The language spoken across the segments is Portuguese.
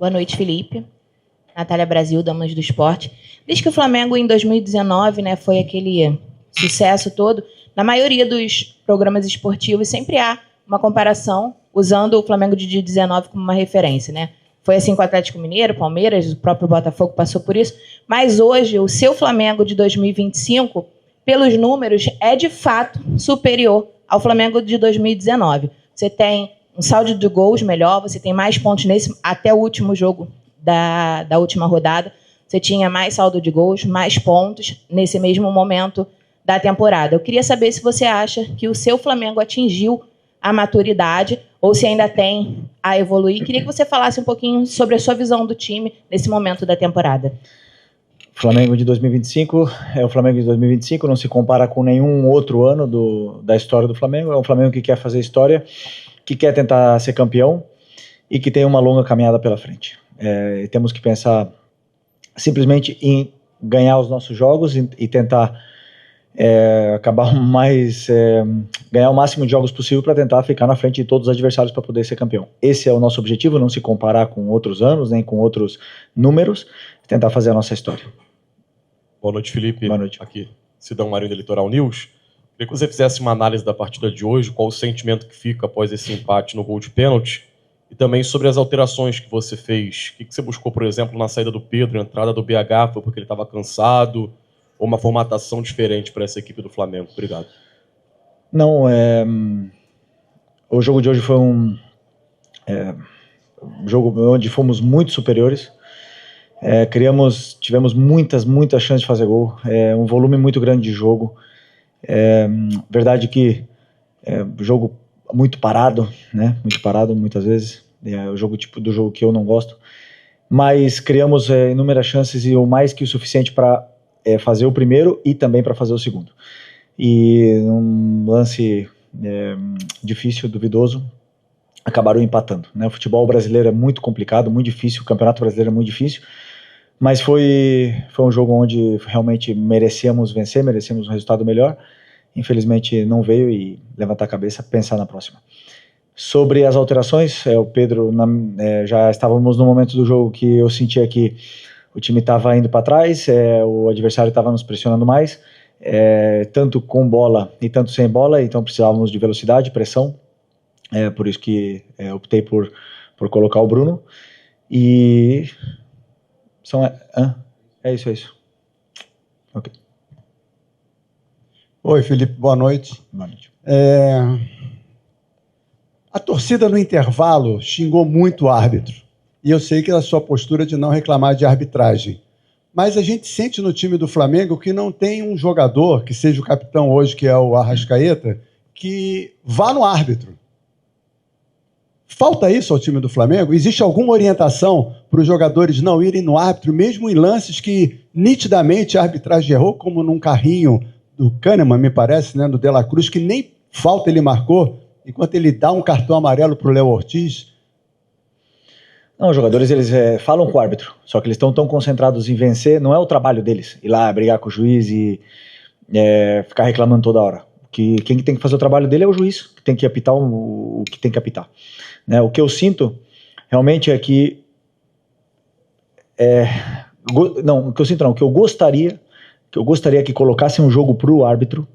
Boa noite, Felipe. Natália Brasil, Damas do Esporte. Desde que o Flamengo, em 2019, né, foi aquele sucesso todo, na maioria dos programas esportivos sempre há uma comparação usando o Flamengo de 2019 como uma referência, né? Foi assim com o Atlético Mineiro, Palmeiras, o próprio Botafogo passou por isso. Mas hoje, o seu Flamengo de 2025, pelos números, é de fato superior ao Flamengo de 2019. Você tem um saldo de gols melhor, você tem mais pontos até o último jogo da última rodada. Você tinha mais saldo de gols, mais pontos nesse mesmo momento da temporada. Eu queria saber se você acha que o seu Flamengo atingiu a maturidade ou se ainda tem a evoluir. Queria que você falasse um pouquinho sobre a sua visão do time nesse momento da temporada. O Flamengo de 2025 é o Flamengo de 2025, não se compara com nenhum outro ano da história do Flamengo. É um Flamengo que quer fazer história, que quer tentar ser campeão e que tem uma longa caminhada pela frente. Temos que pensar simplesmente em ganhar os nossos jogos e tentar ganhar o máximo de jogos possível para tentar ficar na frente de todos os adversários para poder ser campeão. Esse é o nosso objetivo, não se comparar com outros anos, nem com outros números, tentar fazer a nossa história. Boa noite, Felipe. Boa noite. Aqui, Sidão Marinho da Litoral News. Queria que você fizesse uma análise da partida de hoje, qual o sentimento que fica após esse empate no gol de pênalti, e também sobre as alterações que você fez. O que você buscou, por exemplo, na saída do Pedro, a entrada do BH, foi porque ele estava cansado, ou uma formatação diferente para essa equipe do Flamengo? Obrigado. Não, o jogo de hoje foi um jogo onde fomos muito superiores. Tivemos muitas chances de fazer gol, um volume muito grande de jogo. Verdade que jogo muito parado, né? Muito parado muitas vezes. O jogo tipo do jogo que eu não gosto. Mas criamos inúmeras chances e o mais que o suficiente para fazer o primeiro e também para fazer o segundo. E num lance difícil, duvidoso, acabaram empatando, né? O futebol brasileiro é muito complicado, muito difícil, o campeonato brasileiro é muito difícil, mas foi um jogo onde realmente merecíamos vencer, merecíamos um resultado melhor. Infelizmente não veio, e levantar a cabeça, pensar na próxima. Sobre as alterações, o Pedro, já estávamos no momento do jogo que eu sentia que o time estava indo para trás, o adversário estava nos pressionando mais, tanto com bola e tanto sem bola, então precisávamos de velocidade, pressão, por isso que optei por colocar o Bruno. E é isso. Ok. Oi, Felipe, boa noite. Boa noite. A torcida no intervalo xingou muito o árbitro. E eu sei que é a sua postura de não reclamar de arbitragem. Mas a gente sente no time do Flamengo que não tem um jogador, que seja o capitão hoje, que é o Arrascaeta, que vá no árbitro. Falta isso ao time do Flamengo? Existe alguma orientação para os jogadores não irem no árbitro, mesmo em lances que nitidamente a arbitragem errou, como num carrinho do Kahneman, me parece, né, do De La Cruz, que nem falta ele marcou, enquanto ele dá um cartão amarelo para o Léo Ortiz? Não, os jogadores, eles falam com o árbitro, só que eles estão tão concentrados em vencer, não é o trabalho deles, ir lá brigar com o juiz e ficar reclamando toda hora. Quem tem que fazer o trabalho dele é o juiz, que tem que apitar o que tem que apitar. Né? O que eu sinto, realmente, é que... o que eu gostaria que colocasse um jogo para o árbitro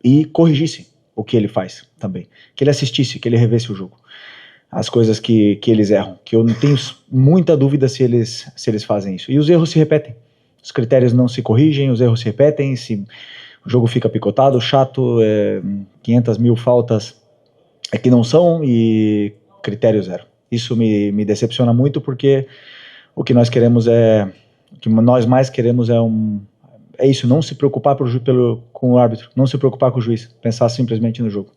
e corrigisse o que ele faz também. Que ele assistisse, que ele revesse o jogo. As coisas que eles erram, que eu não tenho muita dúvida se eles fazem isso. E os erros se repetem, os critérios não se corrigem, os erros se repetem, o jogo fica picotado, chato, 500 mil faltas que não são e critério zero. Isso me decepciona muito, porque o que nós queremos o que nós mais queremos é isso, não se preocupar com o árbitro, não se preocupar com o juiz, pensar simplesmente no jogo.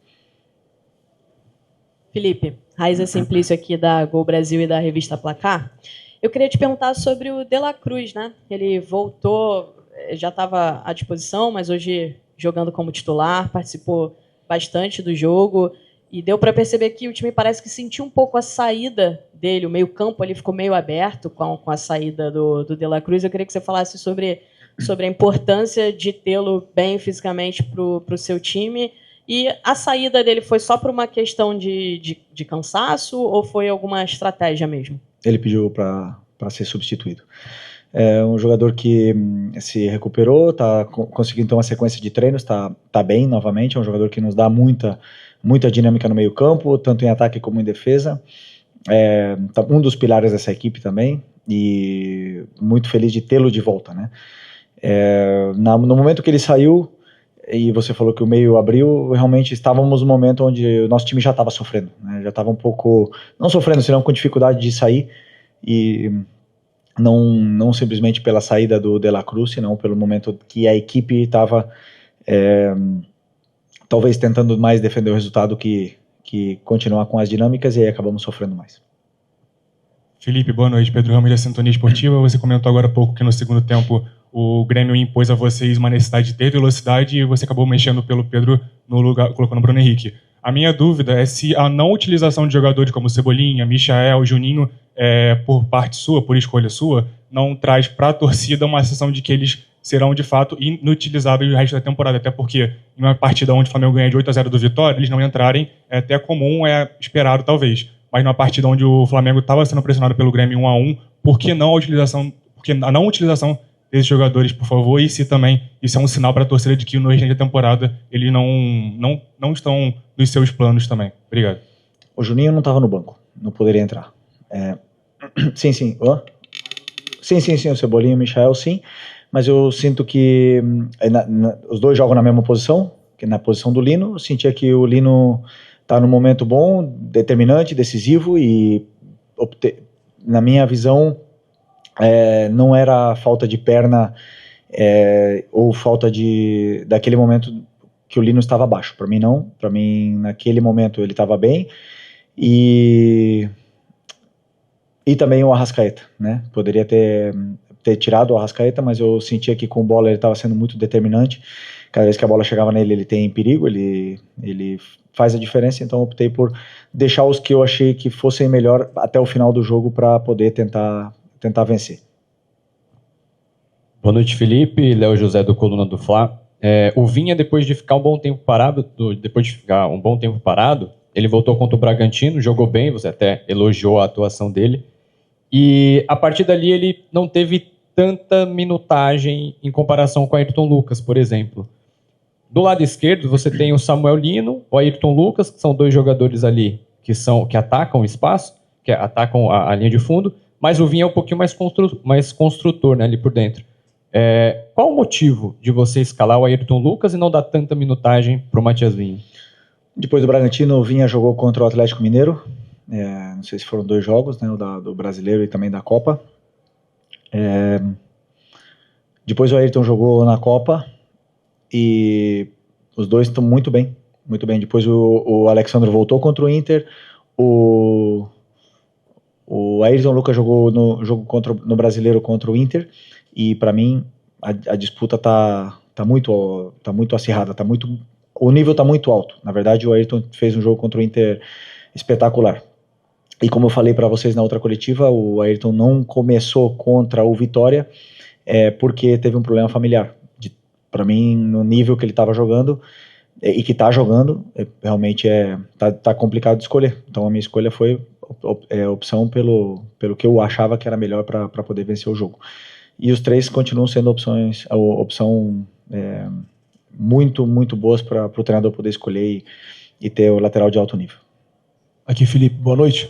Felipe, Raiza Simplício aqui da Gol Brasil e da revista Placar. Eu queria te perguntar sobre o De La Cruz, né? Ele voltou, já estava à disposição, mas hoje jogando como titular, participou bastante do jogo e deu para perceber que o time parece que sentiu um pouco a saída dele, o meio-campo ali ficou meio aberto com a saída do De La Cruz. Eu queria que você falasse sobre a importância de tê-lo bem fisicamente para o seu time. E a saída dele foi só por uma questão de cansaço ou foi alguma estratégia mesmo? ele pediu para ser substituído. É um jogador que se recuperou, está conseguindo ter uma sequência de treinos, tá bem novamente, é um jogador que nos dá muita dinâmica no meio campo, tanto em ataque como em defesa. Um dos pilares dessa equipe também, e muito feliz de tê-lo de volta, né? No momento que ele saiu, e você falou que o meio abriu, realmente estávamos no momento onde o nosso time já estava sofrendo, né? Já estava um pouco, não sofrendo, senão com dificuldade de sair, e não simplesmente pela saída do De La Cruz, senão pelo momento que a equipe estava talvez tentando mais defender o resultado que continuar com as dinâmicas, e aí acabamos sofrendo mais. Felipe, boa noite. Pedro Ramos, da Sintonia Esportiva. Você comentou agora há pouco que no segundo tempo o Grêmio impôs a vocês uma necessidade de ter velocidade e você acabou mexendo pelo Pedro no lugar, colocando o Bruno Henrique. A minha dúvida é se a não utilização de jogadores como Cebolinha, Michael, Juninho, por parte sua, por escolha sua, não traz para a torcida uma sensação de que eles serão de fato inutilizáveis o resto da temporada, até porque em uma partida onde o Flamengo ganha de 8-0 do Vitória, eles não entrarem é até comum, esperado talvez, mas numa partida onde o Flamengo estava sendo pressionado pelo Grêmio 1-1, por que não a utilização, porque a não utilização desses jogadores, por favor, e se também isso é um sinal para a torcida de que no restante da temporada eles não estão nos seus planos também. Obrigado. O Juninho não estava no banco, não poderia entrar. Sim. Sim, o Cebolinha e o Michael, sim, mas eu sinto que os dois jogam na mesma posição, que na posição do Lino. Eu sentia que o Lino está num momento bom, determinante, decisivo, e na minha visão não era falta de perna ou falta daquele momento que o Lino estava abaixo. Para mim não, para mim naquele momento ele estava bem, e também o Arrascaeta, né? Poderia ter tirado o Arrascaeta, mas eu sentia que com bola ele estava sendo muito determinante. Cada vez que a bola chegava nele, ele tem perigo, ele faz a diferença, então optei por deixar os que eu achei que fossem melhor até o final do jogo para poder tentar vencer. Boa noite, Felipe. Léo José do Coluna do Fla. O Vinha, depois de ficar um bom tempo parado, ele voltou contra o Bragantino, jogou bem, você até elogiou a atuação dele, e a partir dali ele não teve tanta minutagem em comparação com o Ayrton Lucas, por exemplo. Do lado esquerdo, você tem o Samuel Lino, o Ayrton Lucas, que são dois jogadores ali que atacam o espaço, que atacam a linha de fundo, mas o Vinha é um pouquinho mais construtor, né, ali por dentro. Qual o motivo de você escalar o Ayrton Lucas e não dar tanta minutagem para o Matias Vinha? Depois do Bragantino, o Vinha jogou contra o Atlético Mineiro, não sei se foram 2 jogos, né, o do Brasileiro e também da Copa. Depois o Ayrton jogou na Copa, e os dois estão muito bem. Depois o Alexandre voltou contra o Inter, o Ayrton Lucas jogou no jogo no Brasileiro contra o Inter, e para mim a disputa tá muito acirrada, o nível está muito alto. Na verdade, o Ayrton fez um jogo contra o Inter espetacular. E como eu falei para vocês na outra coletiva, o Ayrton não começou contra o Vitória porque teve um problema familiar. Para mim, no nível que ele estava jogando e que está jogando, realmente tá complicado de escolher. Então a minha escolha foi opção pelo que eu achava que era melhor para poder vencer o jogo. E os 3 continuam sendo opção muito, muito boas para o treinador poder escolher e ter o lateral de alto nível. Aqui, Felipe, boa noite.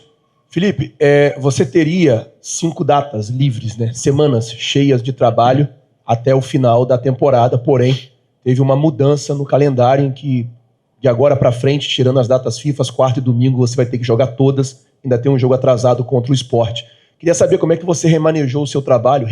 Felipe, você teria 5 datas livres, né? Semanas cheias de trabalho até o final da temporada, porém, teve uma mudança no calendário em que, de agora para frente, tirando as datas FIFA, quarta e domingo, você vai ter que jogar todas, ainda tem um jogo atrasado contra o Sport. Queria saber como é que você replanejou o seu trabalho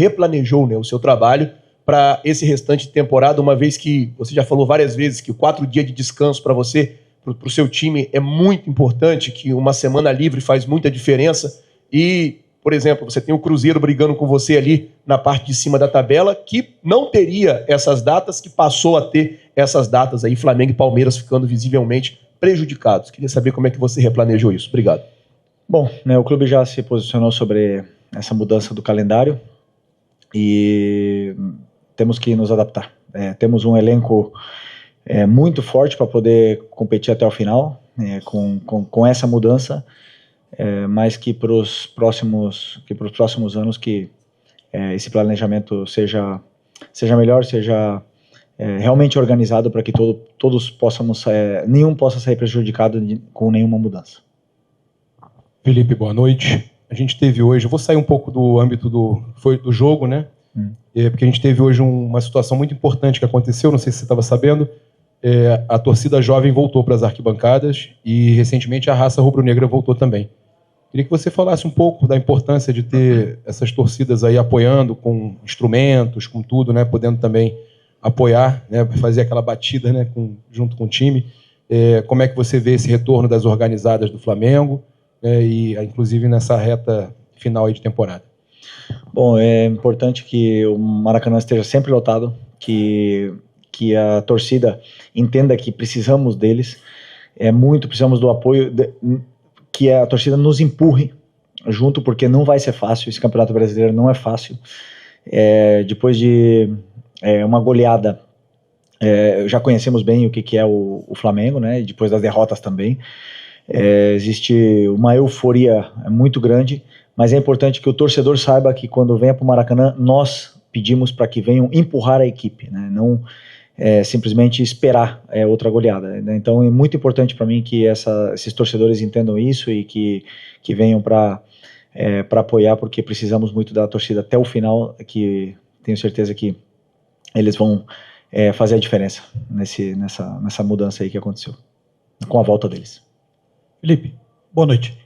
para esse restante de temporada, uma vez que você já falou várias vezes que 4 dias de descanso para você, para o seu time, é muito importante, que uma semana livre faz muita diferença. E, por exemplo, você tem o Cruzeiro brigando com você ali na parte de cima da tabela, que não teria essas datas, que passou a ter essas datas aí, Flamengo e Palmeiras ficando visivelmente prejudicados. Queria saber como é que você replanejou isso. Obrigado. Bom, o clube já se posicionou sobre essa mudança do calendário e temos que nos adaptar. Temos um elenco muito forte para poder competir até o final. Com essa mudança, mas que para os próximos anos que esse planejamento seja melhor, seja realmente organizado para que todos possamos, nenhum possa sair prejudicado com nenhuma mudança. Felipe, boa noite. A gente teve hoje, eu vou sair um pouco do âmbito do jogo, né? Porque a gente teve hoje uma situação muito importante que aconteceu, não sei se você estava sabendo, a torcida jovem voltou para as arquibancadas e recentemente a raça rubro-negra voltou também. Queria que você falasse um pouco da importância de ter essas torcidas aí apoiando com instrumentos, com tudo, né? Podendo também apoiar, né? Fazer aquela batida, né? Junto com o time. Como é que você vê esse retorno das organizadas do Flamengo, e inclusive nessa reta final aí de temporada? Bom, é importante que o Maracanã esteja sempre lotado, que a torcida entenda que precisamos deles, precisamos do apoio, que a torcida nos empurre junto, porque não vai ser fácil, esse Campeonato Brasileiro não é fácil. Depois de uma goleada, já conhecemos bem o que é o Flamengo, né? E depois das derrotas também. Existe uma euforia muito grande, mas é importante que o torcedor saiba que quando venha para o Maracanã, nós pedimos para que venham empurrar a equipe, né? Não simplesmente esperar outra goleada, né? Então é muito importante para mim que esses torcedores entendam isso e que venham para apoiar, porque precisamos muito da torcida até o final, que tenho certeza que eles vão fazer a diferença nessa mudança aí que aconteceu, com a volta deles. Felipe, boa noite.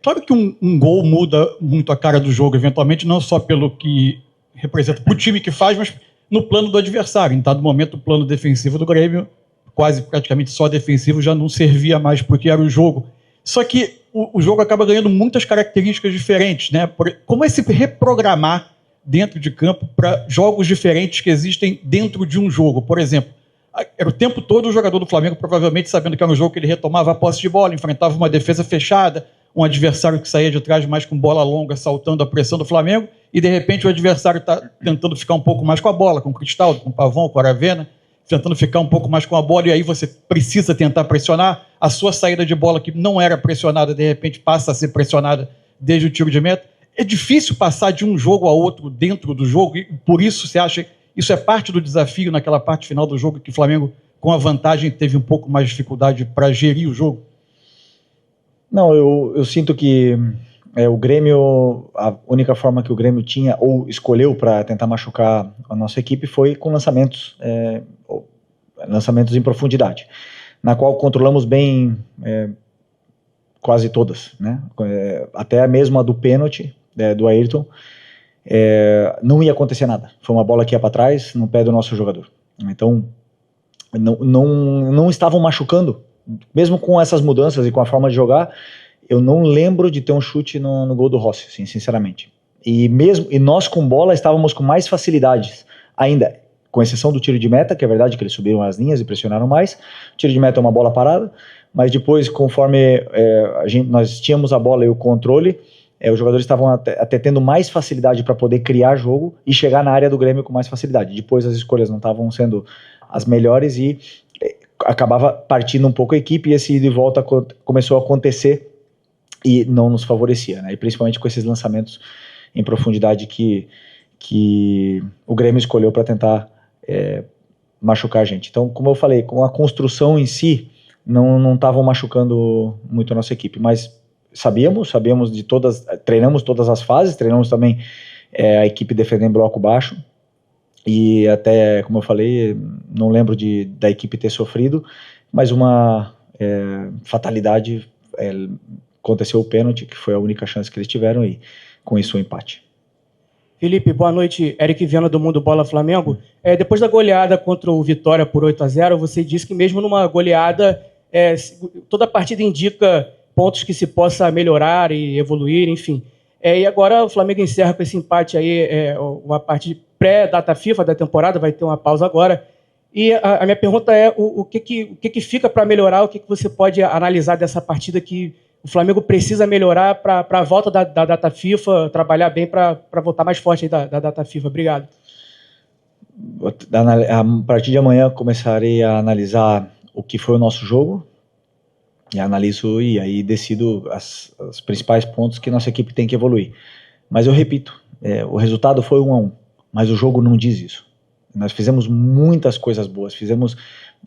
Claro que um gol muda muito a cara do jogo, eventualmente, não só pelo que representa para o time que faz, mas no plano do adversário. Em dado momento, o plano defensivo do Grêmio, quase praticamente só defensivo, já não servia mais porque era o jogo. Só que o jogo acaba ganhando muitas características diferentes, né? Como é se reprogramar dentro de campo para jogos diferentes que existem dentro de um jogo? Por exemplo, era o tempo todo o jogador do Flamengo, provavelmente sabendo que era um jogo que ele retomava a posse de bola, enfrentava uma defesa fechada, um adversário que saía de trás mais com bola longa, saltando a pressão do Flamengo, e de repente o adversário está tentando ficar um pouco mais com a bola, com o Cristaldo, com o Pavão, com o Aravena, tentando ficar um pouco mais com a bola, e aí você precisa tentar pressionar. A sua saída de bola, que não era pressionada, de repente passa a ser pressionada desde o tiro de meta. É difícil passar de um jogo a outro dentro do jogo, e por isso você acha isso é parte do desafio naquela parte final do jogo, que o Flamengo, com a vantagem, teve um pouco mais de dificuldade para gerir o jogo? Não, eu sinto que o Grêmio, a única forma que o Grêmio tinha ou escolheu para tentar machucar a nossa equipe foi com lançamentos em profundidade, na qual controlamos bem quase todas, né? Até mesmo a do pênalti do Ayrton, não ia acontecer nada. Foi uma bola que ia para trás no pé do nosso jogador. Então não estavam machucando, mesmo com essas mudanças e com a forma de jogar. Eu não lembro de ter um chute no gol do Rossi, assim, sinceramente. E nós com bola estávamos com mais facilidades ainda, com exceção do tiro de meta, que é verdade que eles subiram as linhas e pressionaram mais. O tiro de meta é uma bola parada, mas depois, conforme nós tínhamos a bola e o controle, os jogadores estavam até tendo mais facilidade para poder criar jogo e chegar na área do Grêmio com mais facilidade. Depois as escolhas não estavam sendo as melhores e acabava partindo um pouco a equipe, e esse ida e volta começou a acontecer e não nos favorecia, né? E principalmente com esses lançamentos em profundidade que o Grêmio escolheu para tentar machucar a gente. Então, como eu falei, com a construção em si, não estavam machucando muito a nossa equipe, mas sabíamos de todas, treinamos todas as fases, treinamos também a equipe defendendo bloco baixo, e até, como eu falei, não lembro da equipe ter sofrido, mas uma fatalidade, aconteceu o pênalti, que foi a única chance que eles tiveram, e com isso o empate. Felipe, boa noite. Eric Viana do Mundo Bola Flamengo. Depois da goleada contra o Vitória por 8-0, você disse que mesmo numa goleada, toda a partida indica pontos que se possa melhorar e evoluir, enfim. E agora o Flamengo encerra com esse empate aí, uma parte pré-data FIFA da temporada, vai ter uma pausa agora. E a minha pergunta é o que fica para melhorar, o que você pode analisar dessa partida que o Flamengo precisa melhorar para a volta da data FIFA, trabalhar bem para voltar mais forte aí da data FIFA. Obrigado. A partir de amanhã começarei a analisar o que foi o nosso jogo, E analiso e aí decido os principais pontos que nossa equipe tem que evoluir. Mas eu repito, o resultado foi 1-1, mas o jogo não diz isso. Nós fizemos muitas coisas boas, fizemos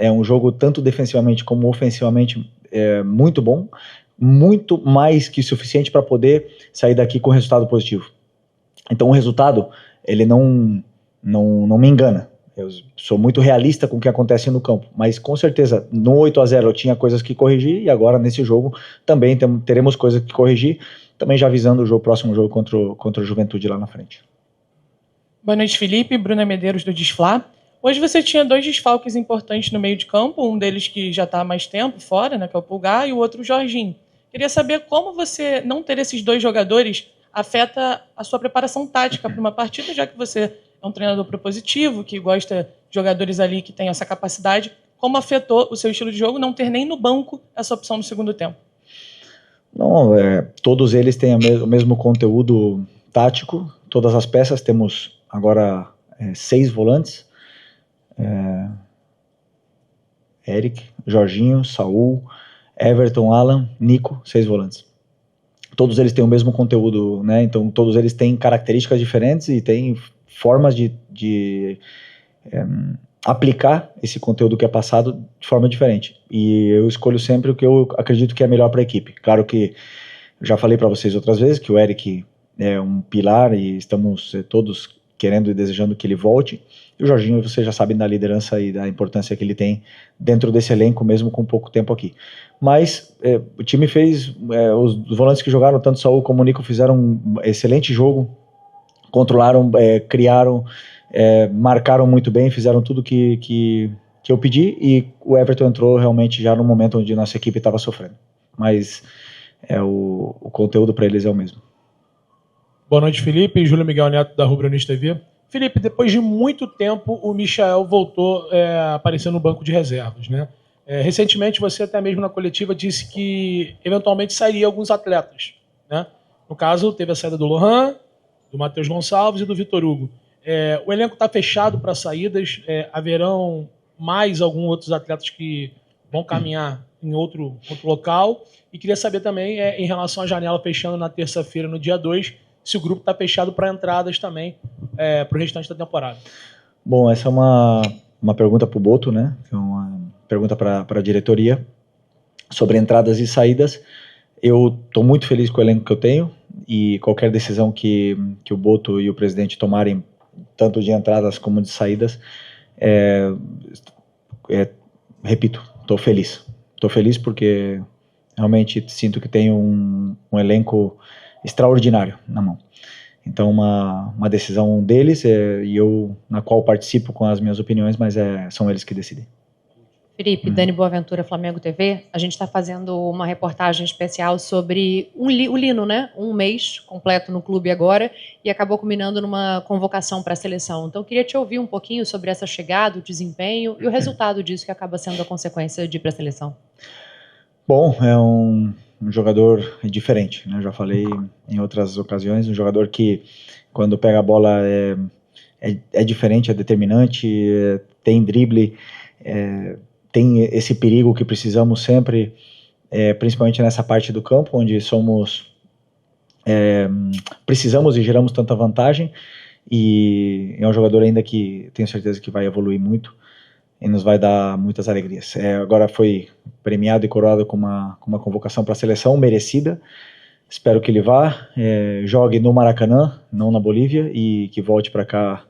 um jogo tanto defensivamente como ofensivamente muito bom, muito mais que suficiente para poder sair daqui com resultado positivo. Então o resultado, ele não me engana. Eu sou muito realista com o que acontece no campo, mas com certeza no 8-0 eu tinha coisas que corrigir e agora nesse jogo também teremos coisas que corrigir, também já visando o próximo jogo contra o Juventude lá na frente. Boa noite, Felipe. Bruna Medeiros do Desflá. Hoje você tinha 2 desfalques importantes no meio de campo, um deles que já está há mais tempo fora, né, que é o Pulgar, e o outro o Jorginho. Queria saber como você não ter esses 2 jogadores afeta a sua preparação tática para uma partida, já que você é um treinador propositivo, que gosta de jogadores ali que têm essa capacidade. Como afetou o seu estilo de jogo não ter nem no banco essa opção no segundo tempo? Não, todos eles têm o mesmo conteúdo tático, todas as peças. Temos agora 6 volantes, Eric, Jorginho, Saul, Everton, Alan, Nico, 6 volantes. Todos eles têm o mesmo conteúdo, né? Então todos eles têm características diferentes e têm formas de aplicar esse conteúdo que é passado de forma diferente. E eu escolho sempre o que eu acredito que é melhor para a equipe. Claro que já falei para vocês outras vezes que o Eric é um pilar e estamos todos querendo e desejando que ele volte. E o Jorginho, você já sabe da liderança e da importância que ele tem dentro desse elenco, mesmo com pouco tempo aqui. Mas o time fez, os volantes que jogaram, tanto Saul como o Nico, fizeram um excelente jogo, controlaram, criaram, marcaram muito bem, fizeram tudo que eu pedi, e o Everton entrou realmente já no momento onde nossa equipe estava sofrendo. Mas o conteúdo para eles é o mesmo. Boa noite, Felipe. Júlio Miguel Neto, da Rubro News TV. Felipe, depois de muito tempo, o Michael voltou a aparecer no banco de reservas, né? Recentemente, você até mesmo na coletiva disse que eventualmente sairia alguns atletas, né? No caso, teve a saída do Lohan, do Matheus Gonçalves e do Vitor Hugo. O elenco está fechado para saídas. Haverão mais alguns outros atletas que vão caminhar em outro local. E queria saber também, em relação à janela fechando na terça-feira, no dia 2, se o grupo está fechado para entradas também para o restante da temporada. Bom, essa é uma pergunta para o Boto, né? É uma pergunta para a diretoria sobre entradas e saídas. Eu estou muito feliz com o elenco que eu tenho, e qualquer decisão que o Boto e o presidente tomarem, tanto de entradas como de saídas, repito, estou feliz. Estou feliz porque realmente sinto que tenho um elenco extraordinário na mão. Então, uma decisão deles, e eu, na qual participo com as minhas opiniões, mas são eles que decidem. Felipe, Dani Boaventura, Flamengo TV. A gente está fazendo uma reportagem especial sobre o Lino, né? Um mês completo no clube agora, e acabou culminando numa convocação para a seleção. Então, eu queria te ouvir um pouquinho sobre essa chegada, o desempenho e o resultado disso, que acaba sendo a consequência de ir para a seleção. Bom, é um jogador diferente, né? Eu já falei em outras ocasiões, um jogador que, quando pega a bola, é diferente, é determinante, tem drible, tem esse perigo que precisamos sempre, principalmente nessa parte do campo, onde precisamos e geramos tanta vantagem, e é um jogador ainda que tenho certeza que vai evoluir muito e nos vai dar muitas alegrias. Agora foi premiado e coroado com uma convocação para a seleção merecida. Espero que ele vá, jogue no Maracanã, não na Bolívia, e que volte para cá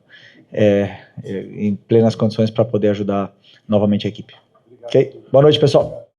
em plenas condições para poder ajudar novamente a equipe. Ok? Boa noite, pessoal.